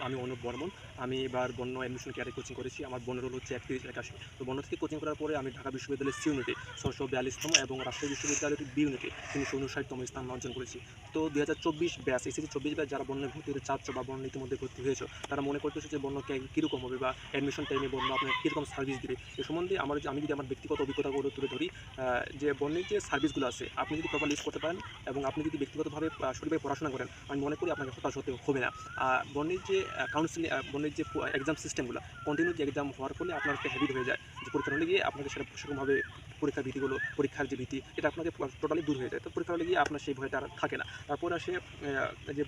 আমি অনুপ বর্মন। আমি এবার বন্য অ্যাডমিশন কেয়ারে কোচিং করেছি। আমার বন্য রোল হচ্ছে ৩১-৮১। তো বন্য থেকে কোচিং করার পরে আমি ঢাকা বিশ্ববিদ্যালয়ের সি ইউনিটে ৬৪২তম এবং রাজশাহী বিশ্ববিদ্যালয়ের বি ইউনিটে ৩৫৯তম স্থান অর্জন করেছি। তো ২০২৪ ব্যাচ, এসএসসি ২৪ ব্যাচ যারা বন্যে ভর্তি হতে চাচ্ছ বা বন্য ইতিমধ্যে ভর্তি হয়েছো, তারা মনে করতেছো যে বন্য কীরকম হবে বা অ্যাডমিশন টাইমে বন্য আপনার কীরকম সার্ভিস দেবে। এ সম্বন্ধে আমি যদি আমার ব্যক্তিগত অভিজ্ঞতাগুলো তুলে ধরি, যে বন্যের যে সার্ভিসগুলো আছে আপনি যদি প্রপারলি ইউজ করতে পারেন এবং আপনি যদি ব্যক্তিগতভাবে সঠিকভাবে পড়াশোনা করেন, আমি মনে করি আপনাকে হতাশ হতে হবে না। বন্যের যে কাউন্সিলিং, বন্যের যে এক্সাম সিস্টেমগুলো, কন্টিনিউ যে এক্সাম হওয়ার ফলে আপনার একটা হ্যাবিট হয়ে যায় যে পরীক্ষার হলে গিয়ে আপনাকে সেরকমভাবে পরীক্ষার যে ভীতি এটা আপনাকে টোটালি দূর হয়ে যায়। তো পরীক্ষার হলে গিয়ে আপনার সেই ভয়টা আর থাকে না। তারপরে আসে যে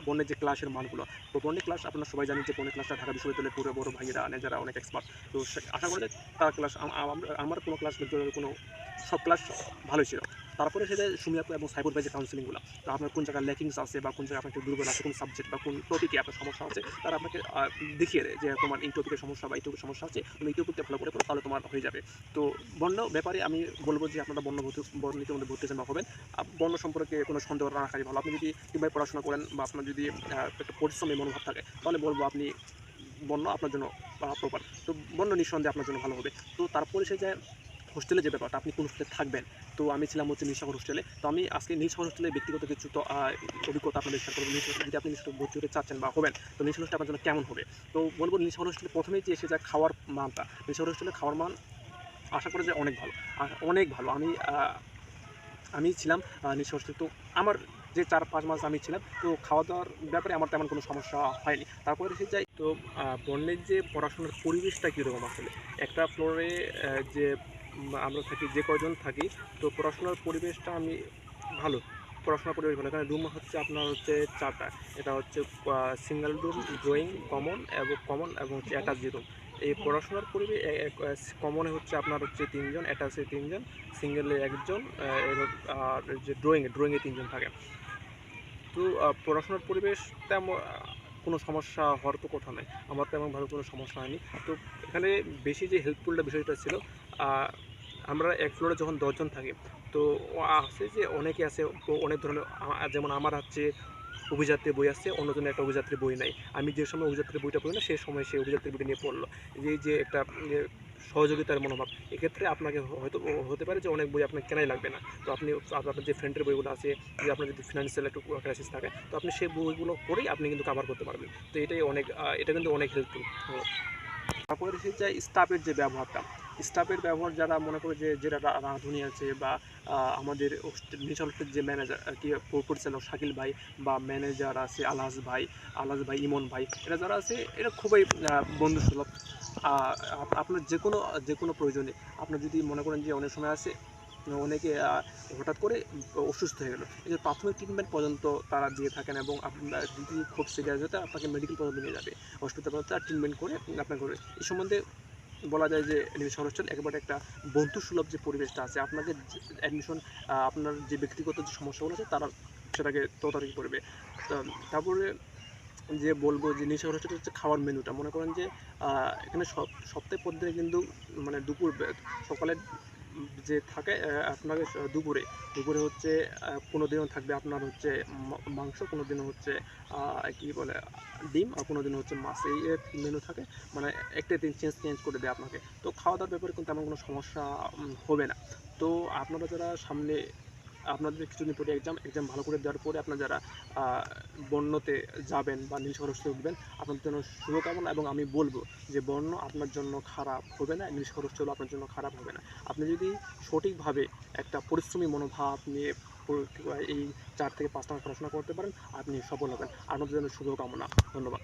বন্যের যে ক্লাসের মানগুলো। তো বন্যের ক্লাস আপনারা সবাই জানেন যে বন্যের ক্লাসটা ঢাকা বিশ্ববিদ্যালয়ের পুরো বড় ভাইয়েরা যারা অনেক এক্সপার্ট। তো আশা করা যায় তার ক্লাস আমার কোনো ক্লাস কোনো সব ক্লাস ভালোই ছিল। তারপরে সেটা সুমি আপু এবং সাইবুর ভাই যে কাউন্সিলিংগুলো, তো আপনার কোন জায়গায় ল্যাকিংস আছে বা কোন জায়গায় আপনার একটু দুর্বল আছে, কোন সাবজেক্ট বা কোন টপিকে আপনার সমস্যা আছে, তারা আপনাকে দেখিয়ে দেয় যে তোমার এই টপিকের সমস্যা বা এই টপিকের সমস্যা আছে, তুমি এই টপিকটা ভালো করে পড়ো তাহলে তোমার হয়ে যাবে। তো বন্য ব্যাপারে আমি বলবো যে আপনারা বন্য ইতিমধ্যে ভর্তি হয়েছেন বা হবেন, বন্য সম্পর্কে কোনো সন্দেহ না রাখাই ভালো। আপনি যদি ঠিকভাবে পড়াশোনা করেন বা আপনার যদি একটা পরিশ্রমী মনোভাব থাকে, তাহলে বলবো আপনি বন্য আপনার জন্য প্রপার। তো বন্য নিঃসন্দেহে আপনার জন্য ভালো হবে। তো তারপরে সে যায় হোস্টেলে যে ব্যাপারটা, আপনি কোন হোস্টেলে থাকবেন। তো আমি ছিলাম হচ্ছে নীলসাগর হোস্টেলে। তো আমি আজকে নীলসাগর হোস্টেলে ব্যক্তিগত কিছু তো অভিজ্ঞতা আপনাদের শেয়ার করবো। যদি আপনি নীলসাগর ভর্তি হতে চাচ্ছেন বা হবেন, তো নীলসাগর হোস্টেল আপনার জন্য কেমন হবে। তো বলবো নীলসাগর হোস্টেলে প্রথমেই যে এসে যায় খাওয়ার মানটা, নীলসাগর হোস্টেলের খাওয়ার মান আশা করা যায় অনেক ভালো, অনেক ভালো। আমি ছিলাম নীলসাগর হোস্টেলে। তো আমার যে ৪-৫ মাস আমি ছিলাম, তো খাওয়া দাওয়ার ব্যাপারে আমার তেমন কোনো সমস্যা হয়নি। তারপরে এসে যাই, তো বন্যের যে পড়াশোনার পরিবেশটা কীরকম আসলে একটা ফ্লোরে যে আমরা থাকি, যে কয়জন থাকি, তো পড়াশোনার পরিবেশটা ভালো। পড়াশোনার পরিবেশ ভালো। এখানে রুম হচ্ছে আপনার হচ্ছে ৪টা। এটা হচ্ছে সিঙ্গেল রুম, ড্রয়িং, কমন এবং হচ্ছে অ্যাটাচ রুম। এই পড়াশোনার পরিবেশ কমনে হচ্ছে আপনার হচ্ছে ৩ জন, অ্যাটাচে ৩ জন, সিঙ্গেলে ১ জন, আর যে ড্রয়িংয়ে ৩ জন থাকে। তো পড়াশোনার পরিবেশ তেমন কোনো সমস্যা হওয়ার তো কথা নয়। আমার তেমনভাবে কোনো সমস্যা হয়নি। তো এখানে বেশি যে হেল্পফুলটা বিষয়টা ছিল, আমরা এক ফ্লোরে যখন ১০ জন থাকি, তো আছে যে অনেকে আছে অনেক ধরনের, যেমন আমার হচ্ছে অভিযাত্রী বই আছে, অন্যজনের একটা অভিযাত্রী বই নাই। আমি যে সময় অভিযাত্রী বইটা পড়ি না, সেই সময় সে অভিযাত্রী বইটা নিয়ে পড়লো। যে একটা সহযোগিতার মনোভাব, এক্ষেত্রে আপনাকে হয়তো হতে পারে যে অনেক বই আপনার কেনাই লাগবে না। তো আপনি আপনার যে ফ্রেন্ডের বইগুলো আছে, যে আপনার যদি ফিনান্সিয়াল একটু ক্রাইসিস থাকে, তো আপনি সেই বইগুলো পড়েই আপনি কিন্তু কাভার করতে পারবেন। তো এটা কিন্তু অনেক হেল্পফুল। তারপরে এসে যায় স্টাফের যে ব্যবহারটা। স্টাফের ব্যবহার যারা মনে করে যেটা রাঁধুনি আছে বা আমাদের নীলসাগর হোস্টেলের যে ম্যানেজার কি পরিচালক শাকিল ভাই বা ম্যানেজার আছে আলহাজ ভাই, ইমন ভাই, এরা যারা আছে এরা খুবই বন্ধুসুলভ। আপনার যে কোনো প্রয়োজনে আপনার যদি মনে করেন যে অনেক সময় আছে অনেকে হঠাৎ করে অসুস্থ হয়ে গেল, এই যে প্রাথমিক ট্রিটমেন্ট পর্যন্ত তারা দিয়ে থাকেন এবং আপনার যদি খুব সিরিয়াস হতে আপনাকে মেডিকেল পর্যন্ত নিয়ে যাবে, হসপিটাল পর্যন্ত ট্রিটমেন্ট করে আপনার ঘরে। এই সম্বন্ধে বলা যায় যে নীলসাগর হোস্টেল একেবারে একটা বন্ধুসুলভ যে পরিবেশটা আছে, আপনাকে অ্যাডমিশন আপনার যে ব্যক্তিগত যে সমস্যাগুলো আছে তারা সেটাকে তদারকি করবে। তারপরে যে বলবো যে নীলসাগর হোস্টেল হচ্ছে খাওয়ার মেনুটা, মনে করেন যে এখানে সপ্তাহে পদ্ধতি কিন্তু মানে সকালে যে থাকে আপনাকে দুপুরে হচ্ছে কোনো দিনও থাকবে আপনার হচ্ছে মাংস, কোনো দিনও হচ্ছে কী বলে ডিম, আর কোনো দিনও হচ্ছে মাছ। এই মেনু থাকে, মানে একটা দিন চেঞ্জ করে দেয় আপনাকে। তো খাওয়া দাওয়ার ব্যাপারে কিন্তু তেমন কোনো সমস্যা হবে না। তো আপনারা যারা সামনে আপনাদের কিছুদিন পরে এক্সাম ভালো করে দেওয়ার পরে আপনারা যারা বন্যতে যাবেন বা নীলসাগর হোস্টেলে উঠবেন, আপনাদের জন্য শুভকামনা। এবং আমি বলবো যে বন্য আপনার জন্য খারাপ হবে না, নীলসাগর হোস্টেলও আপনার জন্য খারাপ হবে না। আপনি যদি সঠিকভাবে একটা পরিশ্রমী মনোভাব নিয়ে এই ৪ থেকে ৫ মাস পড়াশোনা করতে পারেন, আপনি সফল হবেন। আপনাদের জন্য শুভকামনা। ধন্যবাদ।